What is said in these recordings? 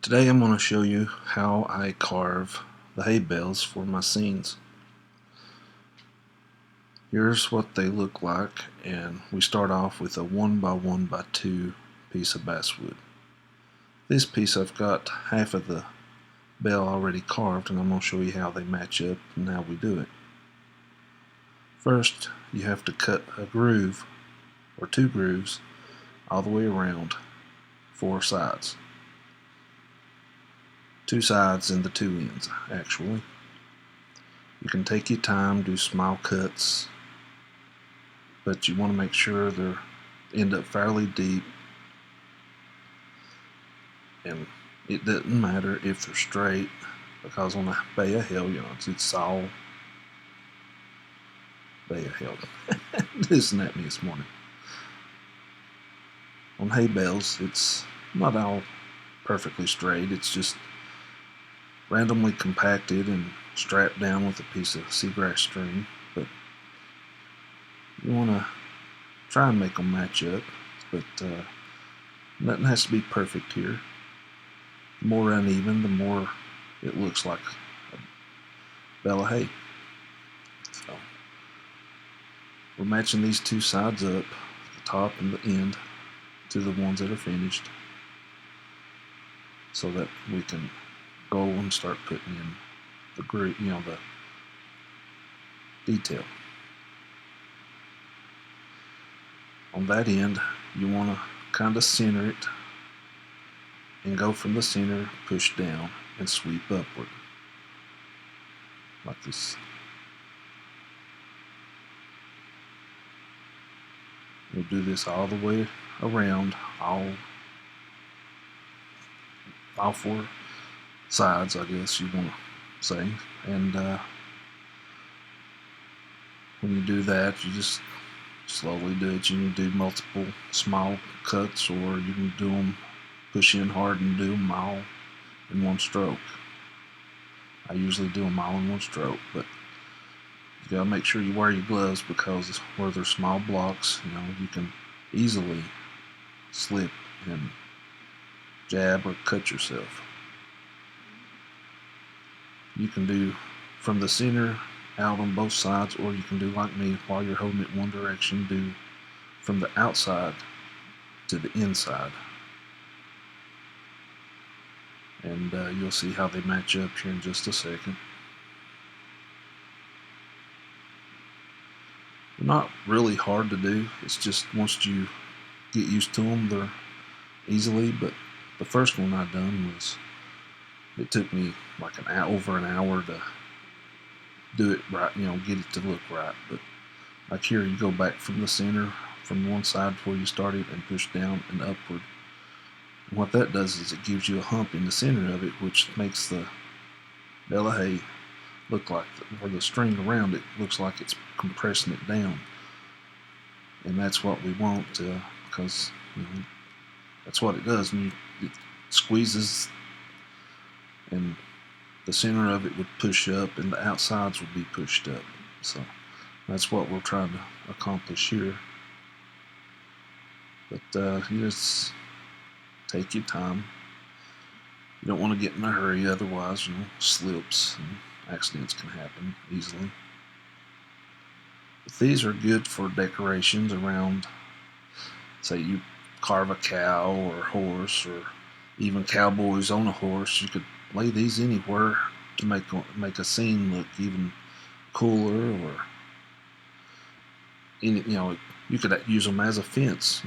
Today I'm going to show you how I carve the hay bales for my scenes. Here's what they look like, and we start off with a 1x1x2 piece of basswood. This piece I've got half of the bale already carved, and I'm going to show you how they match up and how we do it. First, you have to cut a groove or two grooves all the way around, four sides. Two sides and the two ends, actually. You can take your time, do small cuts, but you want to make sure they end up fairly deep, and it doesn't matter if they're straight, because on a bay of hell, it's all bay of hell. Listen at me this morning. On hay bales, it's not all perfectly straight. It's just randomly compacted and strapped down with a piece of seagrass string, but you want to try and make them match up, but nothing has to be perfect here. The more uneven, the more it looks like a bale of hay. So we're matching these two sides up, the top and the end, to the ones that are finished, so that we can go and start putting in the groove, the detail. On that end, you want to kind of center it and go from the center, push down, and sweep upward like this. We'll do this all the way around, all four sides, I guess you want to say. And when you do that, you just slowly do it. You can do multiple small cuts, or you can do them, push in hard and do them all in one stroke. I usually do them all in one stroke, but you gotta make sure you wear your gloves, because where they're small blocks, you can easily slip and jab or cut yourself. You can do from the center out on both sides, or you can do like me, while you're holding it one direction, do from the outside to the inside. And you'll see how they match up here in just a second. They're not really hard to do. It's just once you get used to them, they're easily. But the first one I done it took me like over an hour to do it right, get it to look right. But like here, you go back from the center, from one side where you started, and push down and upward. And what that does is it gives you a hump in the center of it, which makes the bale of hay look like, or the string around it looks like it's compressing it down. And that's what we want, because that's what it does. And it squeezes, and the center of it would push up, and the outsides would be pushed up. So that's what we're trying to accomplish here. But you just take your time. You don't want to get in a hurry, otherwise, slips and accidents can happen easily. But these are good for decorations around, say you carve a cow or a horse, or even cowboys on a horse. You could lay these anywhere to make a scene look even cooler, or you could use them as a fence.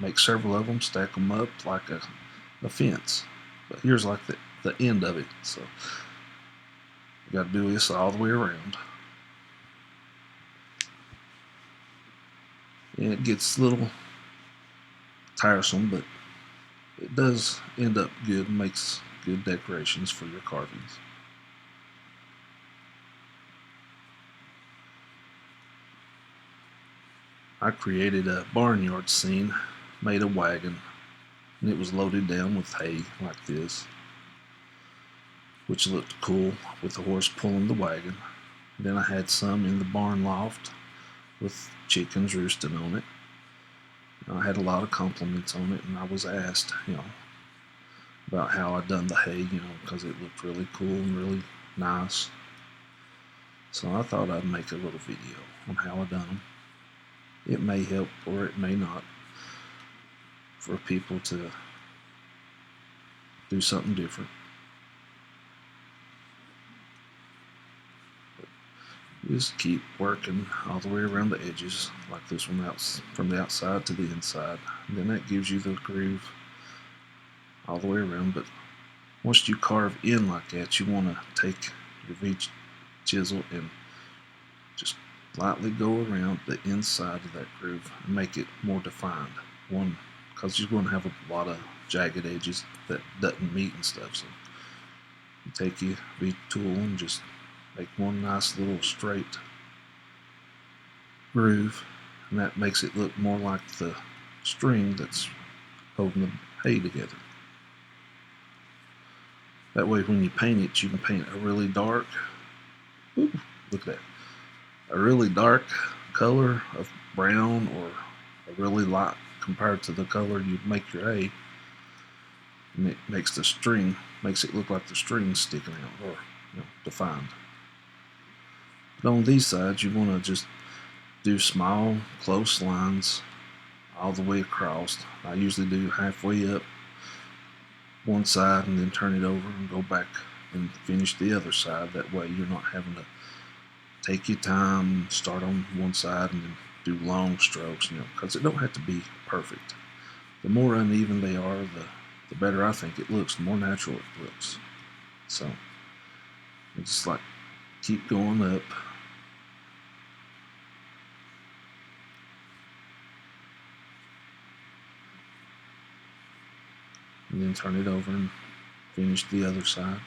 Make several of them, stack them up like a fence. But here's like the end of it. So you got to do this all the way around. And it gets a little tiresome, but it does end up good and makes good decorations for your carvings. I created a barnyard scene, made a wagon, and it was loaded down with hay like this, which looked cool with the horse pulling the wagon. Then I had some in the barn loft with chickens roosting on it. I had a lot of compliments on it, and I was asked, about how I done the hay, because it looked really cool and really nice. So I thought I'd make a little video on how I done them. It may help or it may not for people to do something different. Just keep working all the way around the edges, like this one, out from the outside to the inside. And then that gives you the groove all the way around. But once you carve in like that, you want to take your V-chisel and just lightly go around the inside of that groove and make it more defined. One, because you're going to have a lot of jagged edges that doesn't meet and stuff. So you take your V-tool and just make one nice little straight groove, and that makes it look more like the string that's holding the hay together. That way when you paint it, you can paint a really dark, ooh, look at that, a really dark color of brown, or a really light compared to the color you'd make your hay, and it makes it look like the string's sticking out, or defined. But on these sides, you want to just do small, close lines all the way across. I usually do halfway up one side and then turn it over and go back and finish the other side. That way you're not having to take your time, start on one side and then do long strokes, because it don't have to be perfect. The more uneven they are, the better I think it looks, the more natural it looks. So it's just like keep going up. And then turn it over and finish the other side.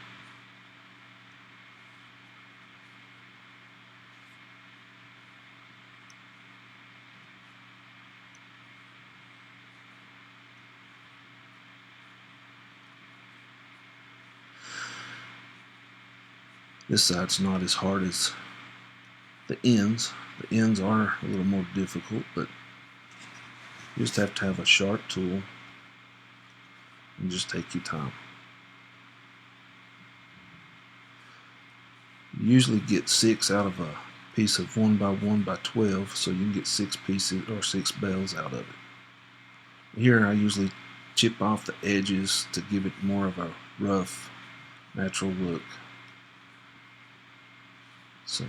This side's not as hard as the ends. The ends are a little more difficult, but you just have to have a sharp tool and just take your time. You usually get 6 out of a piece of 1 by 1 by 12, so you can get 6 pieces or 6 bales out of it. Here I usually chip off the edges to give it more of a rough, natural look. So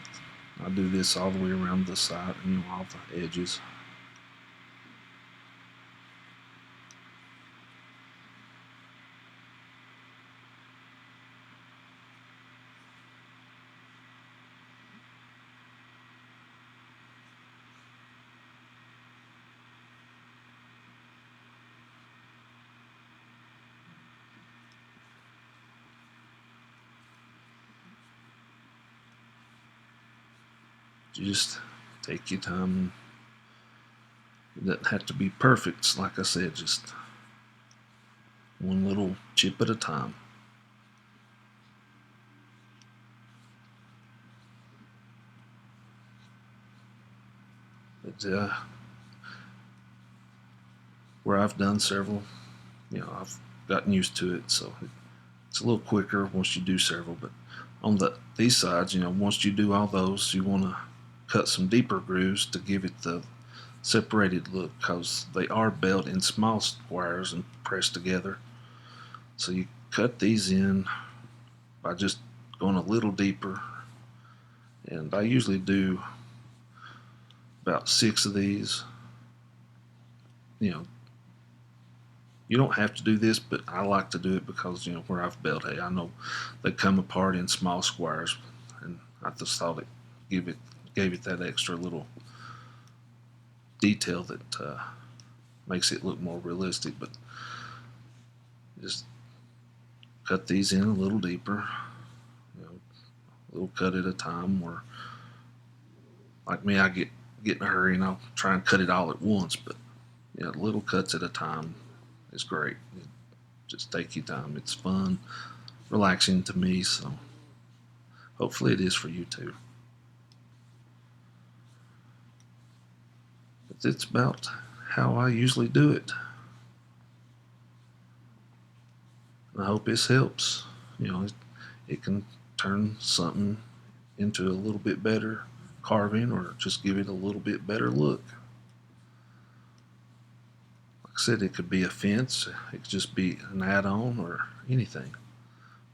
I do this all the way around the side and all the edges. You just take your time. It doesn't have to be perfect, like I said, just one little chip at a time. But where I've done several, I've gotten used to it, so it's a little quicker once you do several. But on these sides, once you do all those, you want to cut some deeper grooves to give it the separated look, because they are built in small squares and pressed together. So you cut these in by just going a little deeper, and I usually do about 6 of these. You don't have to do this, but I like to do it because where I've built hay, I know they come apart in small squares, and I just thought it gave it that extra little detail that makes it look more realistic. But just cut these in a little deeper, a little cut at a time. Where, like me, I get in a hurry and I'll try and cut it all at once, but little cuts at a time is great. Just take your time. It's fun, relaxing to me, so hopefully it is for you too. But it's about how I usually do it. I hope this helps. You know, it can turn something into a little bit better carving or just give it a little bit better look. Like I said, it could be a fence, it could just be an add-on or anything.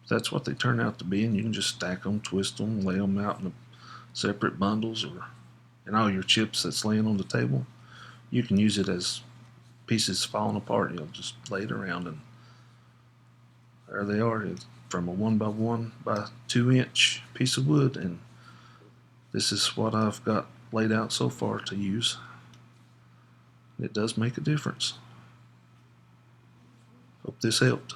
If that's what they turn out to be, and you can just stack them, twist them, lay them out in separate bundles, or and all your chips that's laying on the table, you can use it as pieces falling apart. You know, just lay it around, and there they are. It's from a 1 by 1 by 2 inch piece of wood, and this is what I've got laid out so far to use. It does make a difference. Hope this helped.